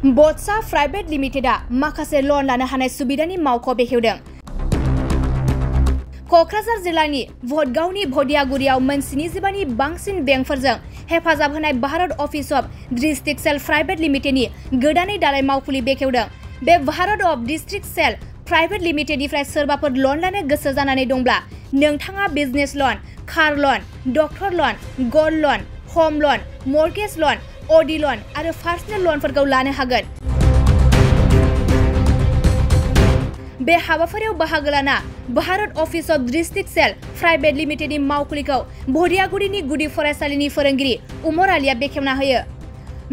Bhatsa private लिमिटेडआ माखासे लन लानो हानाय सुबिदानि मावख' बेखेवदों। क'क्राझार जिल्लानि भटगावनि भदियागुरियाव मोनस्निजिबानि बांसिन बेंकफोरजों हेफाजाब होनाय Bharat office of district cell private लिमिटेडनि गोदानै दालाय मावखुलि बेखेवदों। बे Bharat of district cell private लिमिटेडनिफ्राय सोरबाफोर लन लानो गोसो जानानै दंब्ला नोंथाङा बिजनेस लन, कार लन, डक्टर लन, गोल्ड लन, होम लन, मर्गेज लन, अडि लन आरो पार्सनेल लनफोरखौ लानो हागोन। बे हाबाफारियाव बाहागो लाना Bharat office of district cell private लिमिटेडनि मावखुलिखौ भदियागुरिनि गुदि फरायसालिनि फोरोंगिरि उमर आलिया बेखेवना होयो।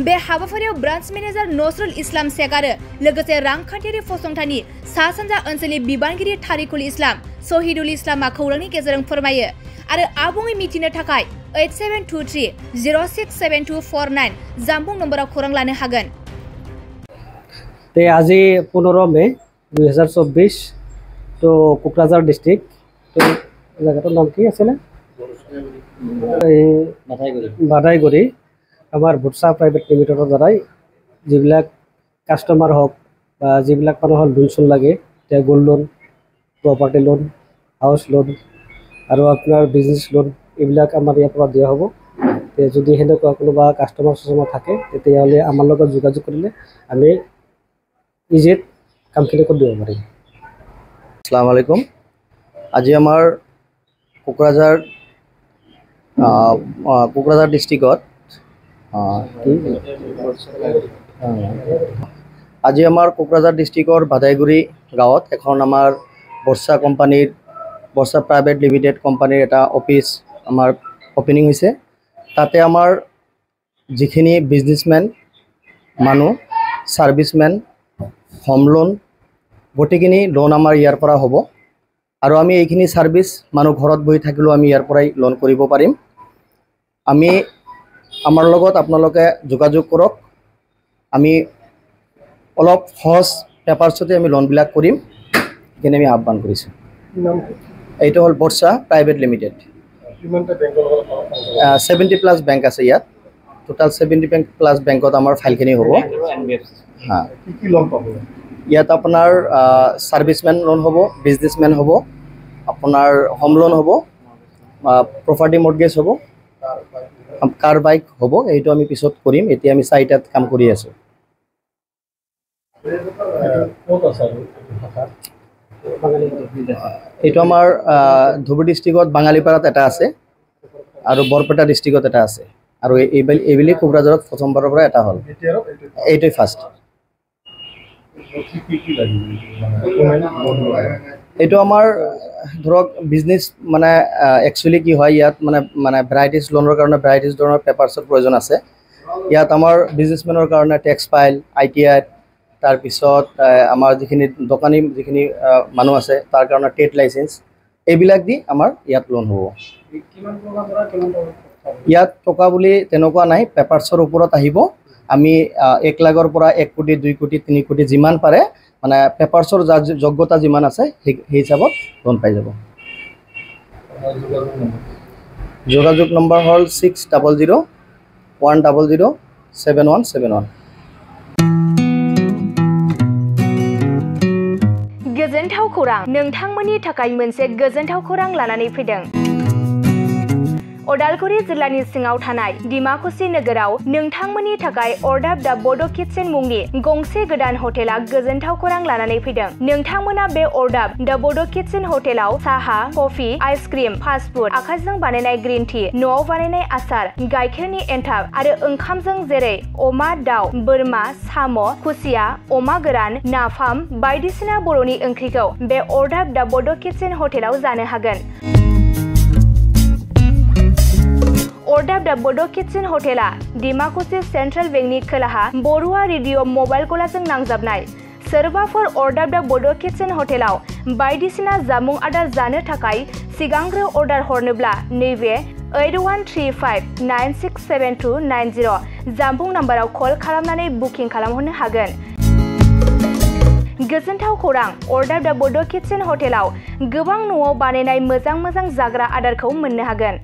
बे हाबाफारियाव ब्रान्च मेनेजार नसरुल इस्लाम शेख आरो लोगोसे रांखान्थियारि फसंथाननि सा सानजा ओनसोलनि बिबानगिरि तारिकुल इस्लाम शहीदुल इस्लामआ खौरांनि गेजेरजों फोरमायो आरो आबुङै मिथिनो थाखाय 8723067249 जानबुं नम्बराव खौरां लानो हागोन। আজি 15 মে 2024 তো কোকৰাঝাৰ ডিস্ট্ৰিক্ট তো জায়গাটাৰ নাম কি আছে না বাদাইগুড়ি আমাৰ বত্সা প্ৰাইভেট লিমিটেডৰ দ্বাৰাই যিবিলাক কাস্টমাৰ হওক বা যিবিলাক মানুহৰ লোন চোন লাগে এতিয়া gold loan, property loan, house loan আৰু আপোনাৰ বিজনেছ লোন এইবিলাক আমাৰ ইয়াৰ পৰা দিয়া হ'ব। যদি সেনেকুৱা কোনোবা কাস্টমাৰ থাকে তেতিয়াহ'লে আমাৰ লগত যোগাযোগ কৰিলে আমি ইজিত কামখিনি কৰি দিব পাৰিম। আসসালামু আলাইকুম। আজি আমাৰ কোকৰাঝাৰ ডিস্ট্ৰিক্টত আজি আমাৰ কোকৰাঝাৰ ডিস্ট্ৰিক্টৰ বাদাইগুৰি গাঁৱত এখন আমাৰ বৰ্ষা প্ৰাইভেট লিমিটেড কোম্পানীৰ এটা অফিচ আমাৰ অপেনিং হৈছে। তাতে আমাৰ যিখিনি বিজনেছমেন মানুহ, সাৰ্ভিসমেন, হোম লোন গোটেইখিনি লোন আমাৰ ইয়াৰ পৰা হ'ব আৰু আমি এইখিনি সাৰ্ভিস মানুহ ঘৰত বহি থাকিলেও আমি ইয়াৰ পৰাই লোন কৰিব পাৰিম। আমি আমাৰ লগত আপোনালোকে যোগাযোগ কৰক। আমি অলপ সহজ পেপাৰছতে আমি লোনবিলাক কৰিম সেইখিনি আমি আহ্বান কৰিছোঁ। এইটো হ'ল বৰ্ষা প্ৰাইভেট লিমিটেড। 70+ বেংক আছে ইয়াত। টোটাল 70+ বেংকত আমাৰ ফাইলখিনি হ'ব। হ্যাঁ, ইয়াত আপোনাৰ সাৰ্ভিসমেন লোন হ'ব, বিজনেছমেন হ'ব, আপোনাৰ হোম লোন হ'ব, প্ৰপাৰ্টি মৰ্গেজ হ'ব, কাৰ বাইক হ'ব। এইটো আমি পিছত কৰিম। এতিয়া আমি 4টাত কাম কৰি আছোঁ। এইটো আমাৰ ধুবুৰী ডিস্ট্ৰিক্টত বাঙালীপাৰাত এটা আছে আৰু বৰপেটা ডিস্ট্ৰিক্টত এটা আছে আৰু এইবেলি কোকৰাঝাৰত প্ৰথমবাৰৰ পৰা এটা হ'ল। এইটোৱে ফাৰ্ষ্ট। এইটো আমাৰ ধৰক বিজনেছ মানে একচুৱেলি কি হয় ইয়াত মানে ভেৰাইটিজ লোনৰ কাৰণে ভেৰাইটিজ ধৰণৰ পেপাৰছৰ প্ৰয়োজন আছে। ইয়াত আমাৰ বিজনেছমেনৰ কাৰণে টেক্স ফাইল, ITI, তাৰপিছত আমাৰ যিখিনি দোকানী যিখিনি মানুহ আছে তাৰ কাৰণে ট্ৰেড লাইচেঞ্চ এইবিলাক দি আমাৰ ইয়াত লোন হ'ব। ইয়াত টকা বুলি তেনেকুৱা নাই, পেপাৰছৰ ওপৰত আহিব। আমি 1 লাখৰ পৰা 1 কোটি, 2 কোটি, 3 কোটি যিমান পাৰে মানে পেপাৰছৰ যোগ্যতা যিমান আছে সেই হিচাপত লোন পাই যাব। যোগাযোগ নম্বৰ হ'ল 6001007171। गोजोनथाव खौरां, नोंथांमोननि थाखाय मोनसे गोजोनथाव खौरां लानानै फैदों। उदालगुरि जिल्लानि सिङाव थानाय डिमाकुसि नोगोराव नोंथांमोननि थाखाय अर्डाब दा बड' किटचेन मुंनि गंसे गोदान हटेला गोजोनथाव खौरां लानानै फैदों। नोंथांमोना बे अर्डाब दा बड' किटचेन हटेलाव साहा, कफि, आइसक्रिम, फास्टफुड, आखाइजों बानायनाय ग्रीन टी, न'आव बानायनाय आसार, गाइखेरनि एन्थाब आरो ओंखामजों जेरै अमा, दाउ, बोरमा, साम', खुसिया, अमा गोरान, नाफाम बायदिसिना बर'नि ओंख्रिखौ बे अर्डाब दा बड' किटचेन हटेलाव जानो हागोन। अर्डाब दा बड' किटचेन हटेला डिमाकुसि सेन्ट्रेल बेंकनि खोलाहा बरुवा रेडिअ' मबाइल गलाजों नांजाबनाय। सोरबाफोर अर्डाब दा बड' किटचेन हटेलाव बायदिसिना जामुं आदार जानो थाखाय सिगांग्रो अर्डार हरनोब्ला नैबे 8135967290 जानबुं नाम्बाराव कल खालामनानै बुकिं खालामहरनो हागोन। गोजोनथाव खौरां, अर्डाब दा बड' किटचेन हटेलाव गोबां न'आव बानायनाय मोजां जाग्रा आदारखौ मोननो हागोन।